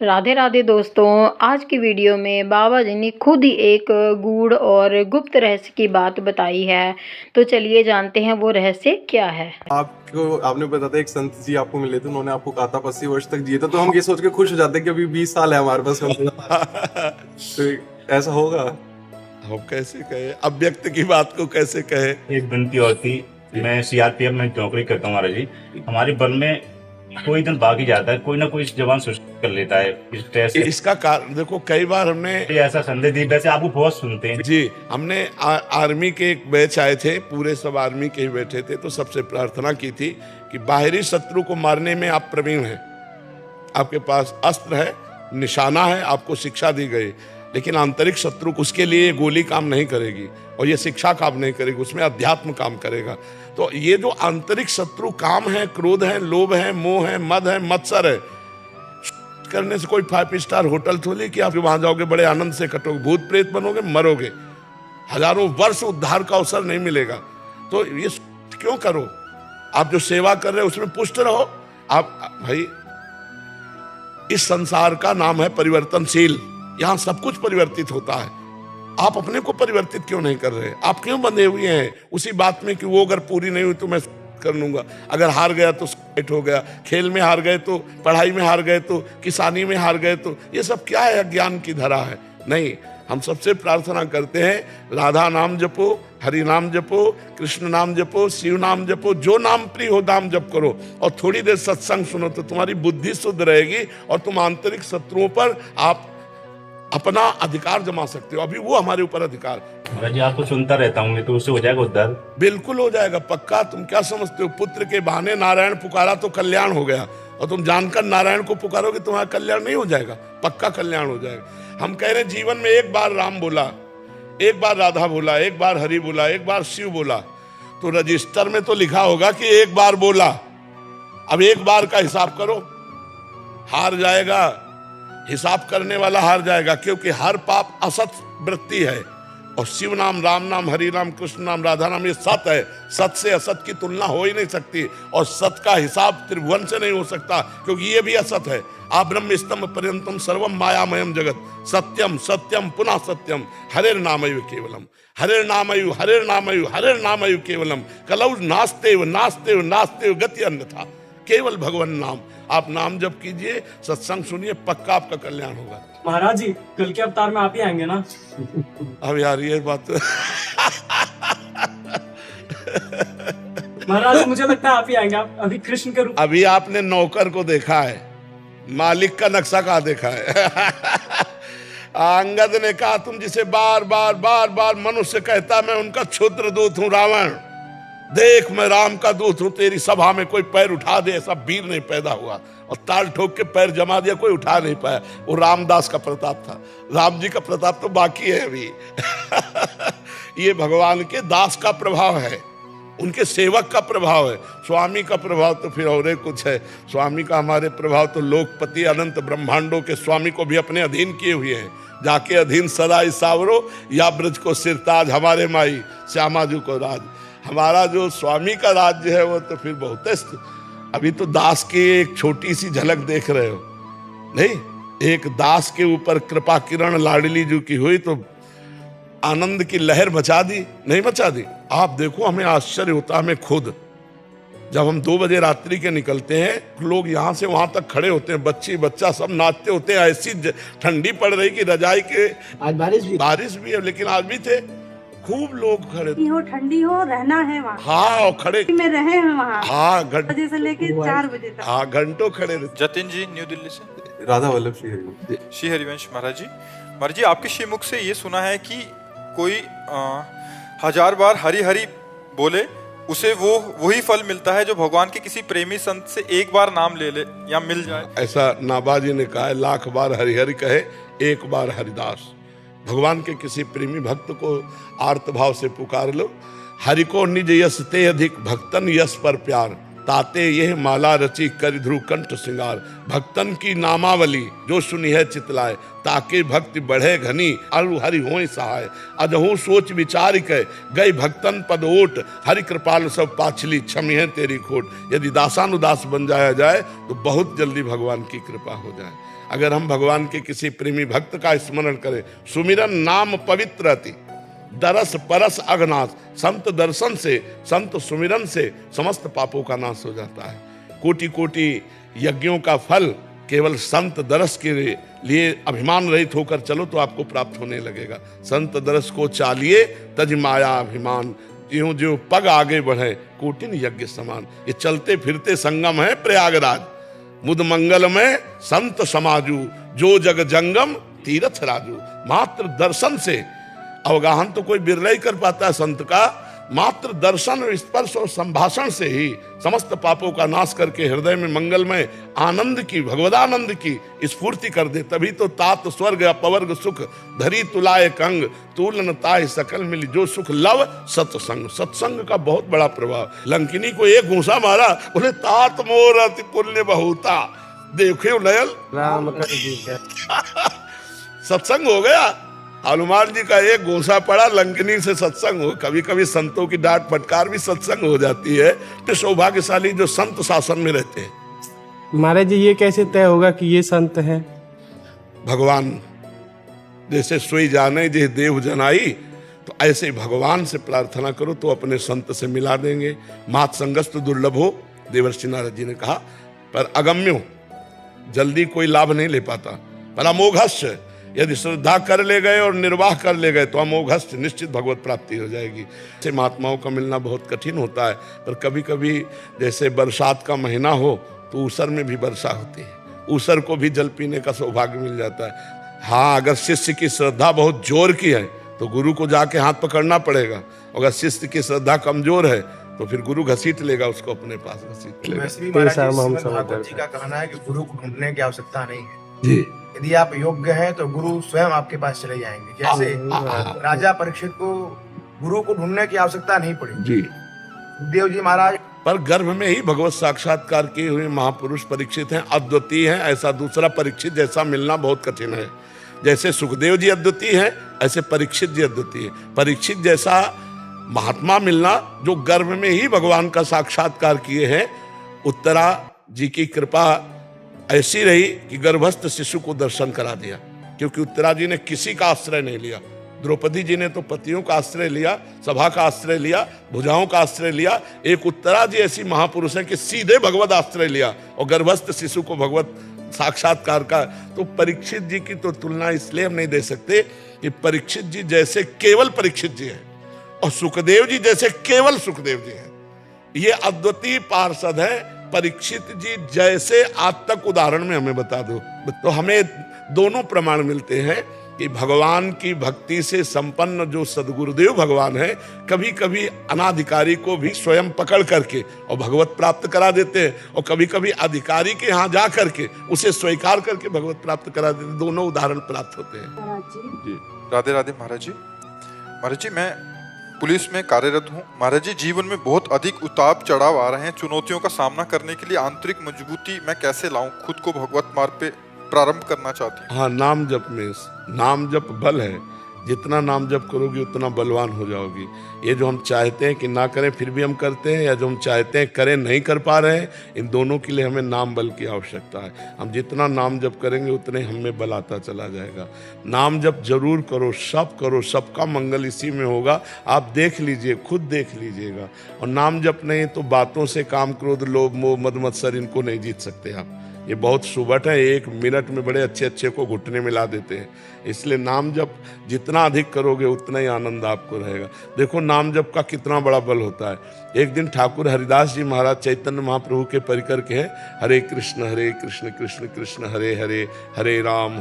राधे राधे दोस्तों। आज की वीडियो में बाबा जी ने खुद ही एक गूढ़ और गुप्त रहस्य की बात बताई है। तो चलिए जानते हैं वो रहस्य क्या है। आपको आपने बताया था एक संत जी आपको मिले थे, उन्होंने आपको कहा था 80 वर्ष तक जिए थे, तो हम ये सोच के खुश हो जाते हैं कि अभी 20 साल है हमारे पास। तो ऐसा होगा? हम कैसे कहे, अव्यक्त की बात को कैसे कहे। एक विनती और थी। मैं सीआरपीएफ में नौकरी करता हूँ महाराज जी। हमारे बल में कोई दिन भाग ही जाता है, कोई ना कोई जवान सुस्त कर लेता है इस स्ट्रेस से। इसका कारण देखो, कई बार हमने ऐसा संदेश दी, वैसे आपको बहुत सुनते हैं जी। हमने आर्मी के एक बैच आए थे, पूरे सब आर्मी के ही बैठे थे, तो सबसे प्रार्थना की थी कि बाहरी शत्रु को मारने में आप प्रवीण हैं, आपके पास अस्त्र है, निशाना है, आपको शिक्षा दी गई, लेकिन आंतरिक शत्रु उसके लिए गोली काम नहीं करेगी और ये शिक्षा काम नहीं करेगी, उसमें अध्यात्म काम करेगा। तो ये जो आंतरिक शत्रु काम है, क्रोध है, लोभ है, मोह है, मद है, मत्सर है, करने से कोई 5 स्टार होटल थोड़ी कि आप वहां जाओगे बड़े आनंद से कटोगे, भूत प्रेत बनोगे, मरोगे, हजारों वर्ष उद्धार का अवसर नहीं मिलेगा। तो ये क्यों करो? आप जो सेवा कर रहे हो उसमें पुष्ट रहो। आप भाई, इस संसार का नाम है परिवर्तनशील, यहां सब कुछ परिवर्तित होता है। आप अपने को परिवर्तित क्यों नहीं कर रहे? आप क्यों बंधे हुए हैं उसी बात में कि वो अगर पूरी नहीं हुई तो मैं कर लूंगा, अगर हार गया तो स्केट हो गया, खेल में हार गए तो, पढ़ाई में हार गए तो, किसानी में हार गए तो, ये सब क्या है? अज्ञान की धरा है। नहीं, हम सबसे प्रार्थना करते हैं, राधा नाम जपो, हरि नाम जपो, कृष्ण नाम जपो, शिव नाम जपो, जो नाम प्रिय हो नाम जप करो, और थोड़ी देर सत्संग सुनो तो तुम्हारी बुद्धि शुद्ध रहेगी और तुम आंतरिक शत्रुओं पर आप अपना अधिकार जमा सकते हो। अभी वो हमारे ऊपर अधिकार। महाराज जी, आपको सुनता रहता हूँ, तो उससे हो जाएगा उद्धार? बिल्कुल हो जाएगा, पक्का। तुम क्या समझते हो, पुत्र के बहाने नारायण पुकारा तो कल्याण हो गया, और तुम जानकर नारायण को पुकारोगे तुम्हारा कल्याण नहीं हो जाएगा? पक्का कल्याण हो जाएगा। हम कह रहे हैं जीवन में एक बार राम बोला, एक बार राधा बोला, एक बार हरि बोला, एक बार शिव बोला, तो रजिस्टर में तो लिखा होगा कि एक बार बोला। अब एक बार का हिसाब करो, हार जाएगा, हिसाब करने वाला हार जाएगा, क्योंकि हर पाप असत वृत्ति है, और शिव नाम, राम नाम, हरि नाम, कृष्ण नाम, राधा नाम, ये सत है। सत से असत की तुलना हो ही नहीं सकती, और सत का हिसाब त्रिभुवन से नहीं हो सकता, क्योंकि ये भी असत है। आ ब्रह्म स्तंभ पर्यंतम सर्वम मायामयम जगत, सत्यम सत्यम पुनः सत्यम, हरेर नामयु केवलम, हरेर नामयु, हरेर नामयु, हरेर नामयु केवलम, कलौ नास्तेव नास्तेव नास्तेव गति अन्यथा, केवल भगवान नाम। आप नाम जप कीजिए, सत्संग सुनिए, पक्का आपका कल्याण होगा। महाराज जी, कल के अवतार में आप ही आएंगे ना? अब यार ये बात महाराज, मुझे लगता है आप ही आएंगे। आप अभी कृष्ण के रूप। अभी आपने नौकर को देखा है, मालिक का नक्शा कहाँ देखा है? अंगद ने कहा, तुम जिसे बार बार बार बार मनुष्य कहता, मैं उनका क्षुद्र दूत हूं रावण, देख मैं राम का दूत हूं, तेरी सभा में कोई पैर उठा दे ऐसा वीर नहीं पैदा हुआ, और ताल ठोक के पैर जमा दिया, कोई उठा नहीं पाया। वो रामदास का प्रताप था, राम जी का प्रताप तो बाकी है अभी। ये भगवान के दास का प्रभाव है, उनके सेवक का प्रभाव है। स्वामी का प्रभाव तो फिर और कुछ है। स्वामी का हमारे प्रभाव तो लोकपति अनंत ब्रह्मांडों के स्वामी को भी अपने अधीन किए हुए हैं। जाके अधीन सदा सावरो, या ब्रज को सिरताज, हमारे माई श्यामा जी को राज। हमारा जो स्वामी का राज्य है वो तो फिर बहुत है। अभी तो दास की एक छोटी सी झलक देख रहे हो, नहीं? एक दास के ऊपर कृपा किरण लाडली जी की हुई तो आनंद की लहर मचा दी, नहीं मचा दी? आप देखो, हमें आश्चर्य होता है, हमें खुद, जब हम 2 बजे रात्रि के निकलते हैं, लोग यहाँ से वहां तक खड़े होते हैं, बच्ची बच्चा सब नाचते होते हैं। ऐसी ठंडी पड़ रही कि रजाई के, आज बारिश भी है, लेकिन आज भी थे खूब लोग खड़े। हो, ठंडी हो, रहना है वहाँ। हाँ, और खड़े में रहे हैं वहाँ। हाँ, बजे से लेके 4 बजे तक। हाँ, घंटों खड़े रहे। जतिन जी, न्यू दिल्ली से। राधा वल्लभ श्री श्री हरिवंश महाराज जी। महाराज जी, आपके श्रीमुख से ये सुना है कि कोई 1000 बार हरि हरि बोले, उसे वही फल मिलता है जो भगवान के किसी प्रेमी संत से एक बार नाम ले ले या मिल जाए। ऐसा नाबाजी ने कहा है, 1,00,000 बार हरि हरि कहे, एक बार हरिदास। भगवान के किसी प्रेमी भक्त को आर्त भाव से पुकार लो। हरि को निज यश ते अधिक, भक्तन यश पर प्यार, ताते यह माला रची कर ध्रुव कंठ सिंगार। भक्तन की नामावली जो सुनी है चितलाए, ताके भक्ति बढ़े घनी अरु हरि होय सहाय। अजहू सोच विचार के गई भक्तन पद ओट, हरि कृपाल सब पाछली क्षमी है तेरी खोट। यदि दासानुदास बन जाया जाए तो बहुत जल्दी भगवान की कृपा हो जाए। अगर हम भगवान के किसी प्रेमी भक्त का स्मरण करें, सुमिरन नाम पवित्र अति, दरस परस अघनाश, संत दर्शन से, संत सुमिरन से समस्त पापों का नाश हो जाता है। कोटि कोटि यज्ञों का फल केवल संत दरस के लिए अभिमान रहित होकर चलो तो आपको प्राप्त होने लगेगा। संत दरस को चालिए तज माया अभिमान, ज्यों ज्यों पग आगे बढ़े कोटिन यज्ञ समान। ये चलते फिरते संगम है प्रयागराज, मुद मंगल में संत समाजू, जो जग जंगम तीरथ राजू। मात्र दर्शन से, अवगाहन तो कोई बिरला ही कर पाता है संत का, मात्र दर्शन और स्पर्श और संभाषण से ही समस्त पापों का नाश करके हृदय में मंगलमय आनंद की, भगवदानंद की स्फूर्ति कर दे। तभी तो तात स्वर्ग अपवर्ग सुख, धरी तुलाए कंग, तूलन ताय सकल मिली, जो सुख लव सत्संग। सत्संग का बहुत बड़ा प्रभाव। लंकिनी को एक घूंसा मारा, बोले तात मोर अति पुण्य बहुता, देखे लयल राम कर दी सत्संग हो गया। हनुमान जी का एक घूंसा पड़ा, लंकिनी से सत्संग हो। कभी कभी संतों की डांट फटकार भी सत्संग हो जाती है। तो सौभाग्यशाली जो संत शासन में रहते हैं। महाराज जी ये कैसे तय होगा कि ये संत हैं? भगवान जैसे सोई जाने जे देव जनाई, तो ऐसे भगवान से प्रार्थना करो तो अपने संत से मिला देंगे। मात संगस्त दुर्लभ हो, देवर्षि नारद जी ने कहा, पर अगम्यो, जल्दी कोई लाभ नहीं ले पाता। पर अमोघस्य, यदि श्रद्धा कर ले गए और निर्वाह कर ले गए तो अमोघस्य, निश्चित भगवत प्राप्ति हो जाएगी। ऐसे महात्माओं का मिलना बहुत कठिन होता है, पर कभी कभी जैसे बरसात का महीना हो तो ऊसर में भी वर्षा होती है, ऊसर को भी जल पीने का सौभाग्य मिल जाता है। हाँ, अगर शिष्य की श्रद्धा बहुत जोर की है तो गुरु को जाके हाथ पकड़ना पड़ेगा। अगर शिष्य की श्रद्धा कमजोर है तो फिर गुरु घसीट लेगा उसको अपने पास, घसीट लेगा। वैसे भी महाराज जी, भागवत जी का कहना है कि गुरु को ढूंढने की आवश्यकता नहीं है जी। यदि आप योग्य हैं तो गुरु स्वयं आपके पास चले जाएंगे। जैसे राजा परीक्षित को गुरु को ढूंढने की आवश्यकता नहीं पड़ी जी। देव जी महाराज पर गर्भ में ही भगवत साक्षात्कार किए हुए महापुरुष परीक्षित हैं, अद्वितीय हैं। ऐसा दूसरा परीक्षित जैसा मिलना बहुत कठिन है। जैसे सुखदेव जी अद्वितीय हैं, ऐसे परीक्षित जी अद्वितीय हैं। परीक्षित जैसा महात्मा मिलना जो गर्भ में ही भगवान का साक्षात्कार किए हैं। उत्तरा जी की कृपा ऐसी रही कि गर्भस्थ शिशु को दर्शन करा दिया, क्योंकि उत्तरा जी ने किसी का आश्रय नहीं लिया। द्रौपदी जी ने तो पतियों का आश्रय लिया, सभा का आश्रय लिया, भुजाओं का आश्रय लिया। एक उत्तरा जी ऐसी महापुरुष है कि सीधे भगवत आश्रय लिया और गर्भस्थ शिशु को भगवत साक्षात्कार का। तो परीक्षित जी की तो तुलना इसलिए हम नहीं दे सकते कि परीक्षित जी जैसे केवल परीक्षित जी हैं और सुखदेव जी जैसे केवल सुखदेव जी हैं। ये अद्वितीय पार्षद है। परीक्षित जी जैसे आज तक उदाहरण में हमें बता दो तो हमें दोनों प्रमाण मिलते हैं कि भगवान की भक्ति से संपन्न जो सदगुरुदेव भगवान है, कभी कभी अनाधिकारी को भी स्वयं पकड़ करके और भगवत प्राप्त करा देते हैं, और कभी कभी अधिकारी के यहाँ जा करके उसे स्वीकार करके भगवत प्राप्त करा देते हैं। दोनों उदाहरण प्राप्त होते हैं जी। राधे राधे महाराज जी। महाराज जी, मैं पुलिस में कार्यरत हूँ। महाराज जी, जीवन में बहुत अधिक उतार चढ़ाव आ रहे हैं। चुनौतियों का सामना करने के लिए आंतरिक मजबूती मैं कैसे लाऊं? खुद को भगवत मार्ग पे प्रारंभ करना चाहती हूँ। हाँ, नाम जप में, नाम जप बल है। जितना नाम जप करोगे उतना बलवान हो जाओगी। ये जो हम चाहते हैं कि ना करें फिर भी हम करते हैं, या जो हम चाहते हैं करें नहीं कर पा रहे हैं, इन दोनों के लिए हमें नाम बल की आवश्यकता है। हम जितना नाम जप करेंगे उतने हमें बल आता चला जाएगा। नाम जप जरूर करो, सब करो, सबका मंगल इसी में होगा। आप देख लीजिए, खुद देख लीजिएगा। और नाम जप नहीं तो बातों से काम, क्रोध, लोभ, मोह, मद मत्सर इनको नहीं जीत सकते आप। ये बहुत सुबट है, 1 मिनट में बड़े अच्छे अच्छे को घुटने मिला देते हैं। इसलिए नाम जप जितना अधिक करोगे उतना ही आनंद आपको रहेगा। देखो नाम जप का कितना बड़ा बल होता है। एक दिन ठाकुर हरिदास जी महाराज चैतन्य महाप्रभु के परिकर के हैं, हरे कृष्ण कृष्ण कृष्ण हरे हरे, हरे राम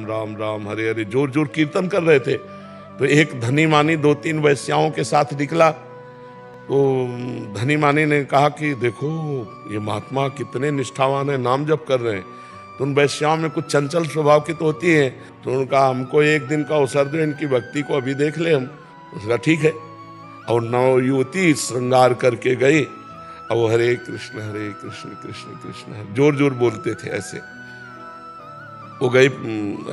राम राम हरे हरे, जोर जोर कीर्तन कर रहे थे। तो एक धनी मानी 2-3 वैश्याओं के साथ निकला। तो धनी मानी ने कहा कि देखो ये महात्मा कितने निष्ठावान है, नाम जप कर रहे हैं। तो उन वैश्याओं में कुछ चंचल स्वभाव की तो होती है। तो उनका हमको एक दिन का अवसर दो, इनकी भक्ति को अभी देख ले हम। उसका ठीक है। और नव युवती श्रृंगार करके गई और वो हरे कृष्ण कृष्ण कृष्ण हरे जोर जोर बोलते थे ऐसे। वो गई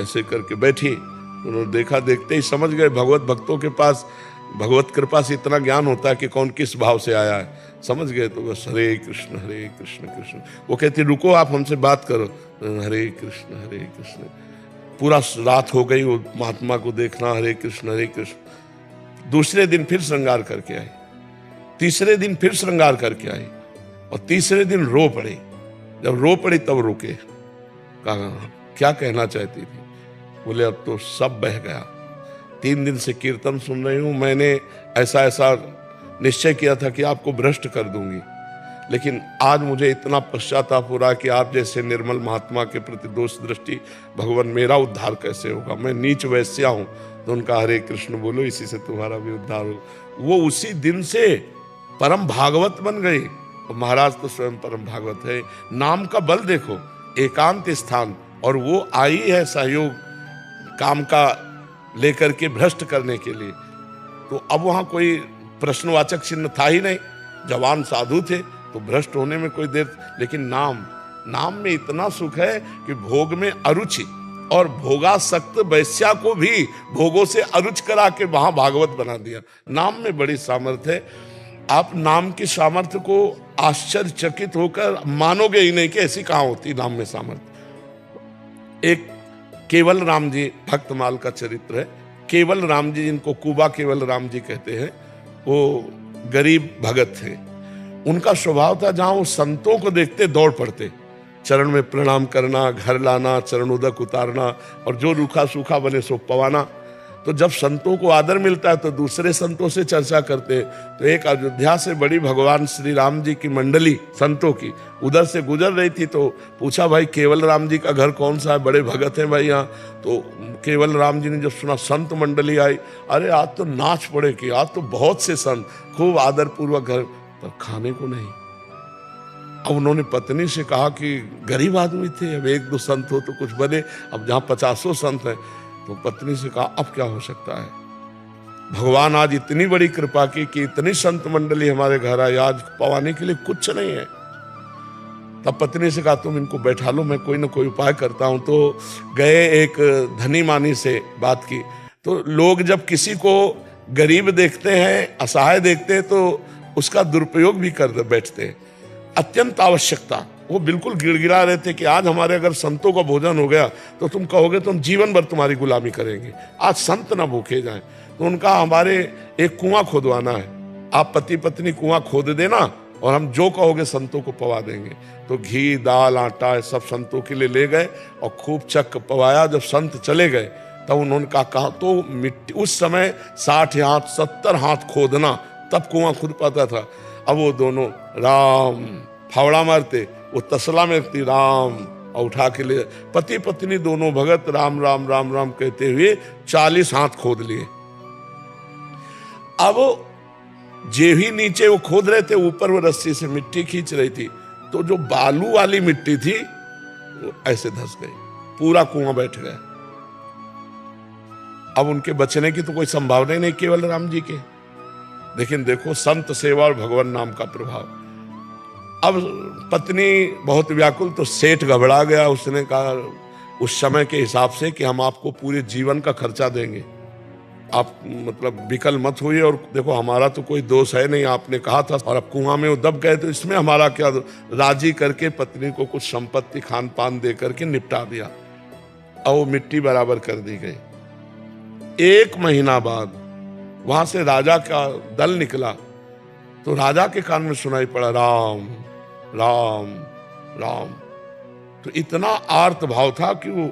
ऐसे करके बैठी। उन्होंने देखा, देखते ही समझ गए भगवत भक्तों के पास भगवत कृपा से इतना ज्ञान होता है कि कौन किस भाव से आया है, समझ गए तो बस हरे कृष्ण कृष्ण। वो कहती रुको आप हमसे बात करो, हरे कृष्ण। पूरा रात हो गई, वो महात्मा को देखना, हरे कृष्ण। दूसरे दिन फिर श्रृंगार करके आई, तीसरे दिन फिर श्रृंगार करके आई, और तीसरे दिन रो पड़ी। जब रो पड़ी तब रुके, कहा क्या कहना चाहती थी? बोले अब तो सब बह गया, 3 दिन से कीर्तन सुन रही हूं, मैंने ऐसा निश्चय किया था कि आपको भ्रष्ट कर दूंगी, लेकिन आज मुझे इतना पश्चाताप हो रहा है कि आप जैसे निर्मल महात्मा के प्रति दोष दृष्टि, भगवान मेरा उद्धार कैसे होगा? मैं नीच वैश्या हूं। तो उनका हरे कृष्ण बोलो, इसी से तुम्हारा भी उद्धार हो। वो उसी दिन से परम भागवत बन गई। और महाराज तो स्वयं परम भागवत है। नाम का बल देखो, एकांत स्थान, और वो आई है सहयोग काम का लेकर के भ्रष्ट करने के लिए। तो अब वहां कोई प्रश्नवाचक चिन्ह था ही नहीं, जवान साधु थे, तो भ्रष्ट होने में कोई देर। लेकिन नाम में इतना सुख है कि भोग में अरुचि, और भोगासक्त वैश्या को भी भोगों से अरुच करा के वहां भागवत बना दिया। नाम में बड़ी सामर्थ्य है। आप नाम की सामर्थ्य को आश्चर्यचकित होकर मानोगे ही नहीं कि ऐसी कहां होती नाम में सामर्थ्य। एक केवल राम जी, भक्तमाल का चरित्र है। केवल राम जी, जिनको कुबा केवल राम जी कहते हैं, वो गरीब भगत थे। उनका स्वभाव था जहां वो संतों को देखते दौड़ पड़ते, चरण में प्रणाम करना, घर लाना, चरणोदक उतारना, और जो रूखा सूखा बने सो पवाना। तो जब संतों को आदर मिलता है तो दूसरे संतों से चर्चा करते। तो एक अयोध्या से बड़ी भगवान श्री राम जी की मंडली संतों की उधर से गुजर रही थी। तो पूछा, भाई केवल राम जी का घर कौन सा है? बड़े भगत हैं भाई यहाँ। तो केवल राम जी ने जब सुना संत मंडली आई, अरे आज तो नाच पड़े कि आज तो बहुत से संत, खूब आदर पूर्वक घर, पर खाने को नहीं। अब उन्होंने पत्नी से कहा कि गरीब आदमी थे, अब 1-2 संत हो तो कुछ बने, अब जहाँ 50 संत हैं। तो पत्नी से कहा अब क्या हो सकता है? भगवान आज इतनी बड़ी कृपा की कि इतनी संत मंडली हमारे घर आई, आज पवाने के लिए कुछ नहीं है। तब पत्नी से कहा तुम इनको बैठा लो, मैं कोई ना कोई उपाय करता हूं। तो गए, एक धनी मानी से बात की। तो लोग जब किसी को गरीब देखते हैं, असहाय देखते हैं, तो उसका दुरुपयोग भी कर बैठते हैं। अत्यंत आवश्यकता, वो बिल्कुल गिड़गिड़ा रहे थे कि आज हमारे अगर संतों का भोजन हो गया तो तुम कहोगे तुम जीवन भर तुम्हारी गुलामी करेंगे, आज संत ना भूखे जाएं। तो उनका हमारे एक कुआं खोदवाना है, आप पति पत्नी कुआं खोद देना और हम जो कहोगे संतों को पवा देंगे। तो घी, दाल, आटा सब संतों के लिए ले गए और खूब चक पवाया। जब संत चले गए तब उन्होंने कहा तो मिट्टी, उस समय 60 हाथ 70 हाथ खोदना तब कुआं खुद पाता था। अब वो दोनों राम फावड़ा मारते, वो तसला में रखती राम, और उठा के ले, पति पत्नी दोनों भगत राम राम राम राम कहते हुए 40 हाथ खोद लिए। अब जे भी नीचे वो खोद रहे थे, ऊपर वो रस्सी से मिट्टी खींच रही थी, तो जो बालू वाली मिट्टी थी वो ऐसे धंस गई, पूरा कुआं बैठ गया। अब उनके बचने की तो कोई संभावना ही नहीं केवल राम जी के। लेकिन देखो संत सेवा और भगवान नाम का प्रभाव। अब पत्नी बहुत व्याकुल, तो सेठ घबरा गया। उसने कहा उस समय के हिसाब से कि हम आपको पूरे जीवन का खर्चा देंगे, आप मतलब विकल मत होइए, और देखो हमारा तो कोई दोष है नहीं, आपने कहा था, और अब कुआं में वो दब गए तो इसमें हमारा क्या। राजी करके पत्नी को कुछ संपत्ति खान पान दे करके निपटा दिया और वो मिट्टी बराबर कर दी गई। 1 महीना बाद वहां से राजा का दल निकला, तो राजा के कान में सुनाई पड़ा राम राम राम। तो इतना आर्त भाव था कि वो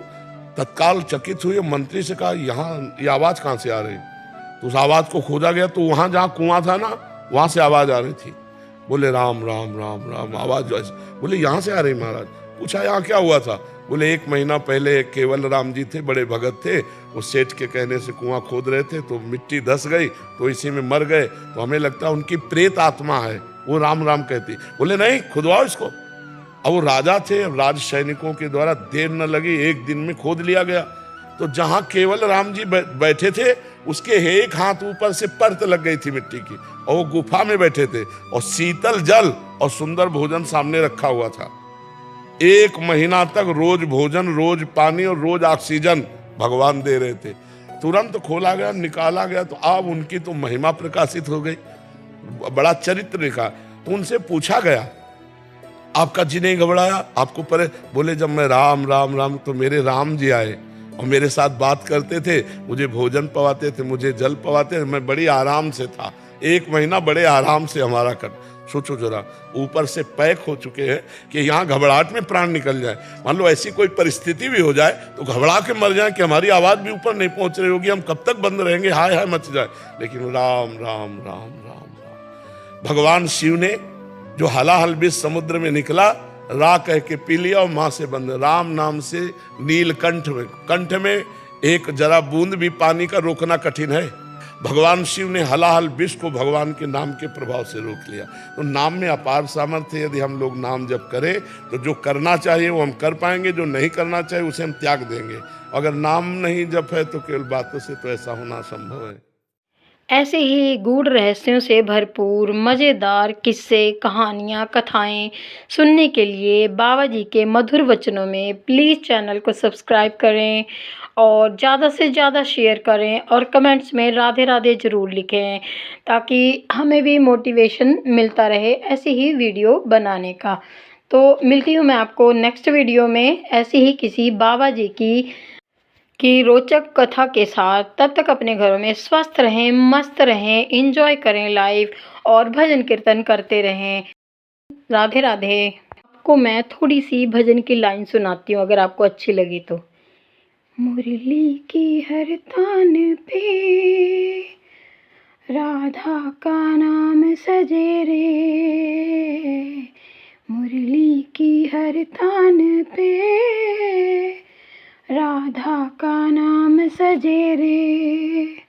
तत्काल चकित हुए, मंत्री से कहा यहाँ ये आवाज कहां से आ रही? तो उस आवाज को खोजा गया, तो वहां जहां कुआं था ना, वहां से आवाज आ रही थी। बोले राम राम राम राम आवाज। बोले यहां से आ रही महाराज। पूछा यहाँ क्या हुआ था? बोले 1 महीना पहले केवल राम जी थे, बड़े भगत थे, वो सेठ के कहने से कुआं खोद रहे थे, तो मिट्टी धस गई, तो इसी में मर गए। तो हमें लगता है उनकी प्रेत आत्मा है, वो राम राम कहती। बोले नहीं, खुदवाओ इसको। अब वो राजा थे, अब राज सैनिकों के द्वारा देर न लगी, 1 दिन में खोद लिया गया। तो जहां केवल राम जी बैठे थे, उसके 1 हाथ ऊपर से परत लग गई थी मिट्टी की, और वो गुफा में बैठे थे, और शीतल जल और सुंदर भोजन सामने रखा हुआ था। 1 महीना तक रोज भोजन, रोज पानी और रोज ऑक्सीजन भगवान दे रहे थे। तुरंत खोला गया, निकाला गया, तो अब उनकी तो महिमा प्रकाशित हो गई, बड़ा चरित्र लिखा। तो उनसे पूछा गया, आपका जी नहीं घबराया, आपको परे? बोले जब मैं राम राम राम, तो मेरे राम जी आए और मेरे साथ बात करते थे, मुझे भोजन पवाते थे, मुझे जल पवाते थे, मैं बड़ी आराम से था। 1 महीना बड़े आराम से हमारा कर, सोचो जरा, ऊपर से पैक हो चुके हैं कि यहाँ घबराहट में प्राण निकल जाए। मान लो ऐसी कोई परिस्थिति भी हो जाए तो घबरा के मर जाए कि हमारी आवाज भी ऊपर नहीं पहुंच रही होगी, हम कब तक बंद रहेंगे, हाय हाय मच जाए। लेकिन राम राम राम राम राम। भगवान शिव ने जो हलाहल विष समुद्र में निकला, रा कह के पी लिया और मां से बंद। राम नाम से नीलकंठ में, कंठ में एक जरा बूंद भी पानी का रोकना कठिन है। भगवान शिव ने हलाहल विष को भगवान के नाम के प्रभाव से रोक लिया। तो नाम में अपार सामर्थ्य है। यदि हम लोग नाम जप करें तो जो करना चाहिए वो हम कर पाएंगे, जो नहीं करना चाहिए उसे हम त्याग देंगे। अगर नाम नहीं जप है तो केवल बातों से तो ऐसा होना संभव है। ऐसे ही गूढ़ रहस्यों से भरपूर मज़ेदार किस्से, कहानियाँ, कथाएं सुनने के लिए बाबा जी के मधुर वचनों में प्लीज़ चैनल को सब्सक्राइब करें और ज़्यादा से ज़्यादा शेयर करें और कमेंट्स में राधे राधे ज़रूर लिखें, ताकि हमें भी मोटिवेशन मिलता रहे ऐसी ही वीडियो बनाने का। तो मिलती हूँ मैं आपको नेक्स्ट वीडियो में ऐसी ही किसी बाबा जी की रोचक कथा के साथ। तब तक अपने घरों में स्वस्थ रहें, मस्त रहें, एंजॉय करें लाइफ और भजन कीर्तन करते रहें। राधे राधे। आपको मैं थोड़ी सी भजन की लाइन सुनाती हूँ, अगर आपको अच्छी लगी तो। मुरली की हर तान पे राधा का नाम सजे रे, मुरली की हर तान पे राधा का नाम सजे रे।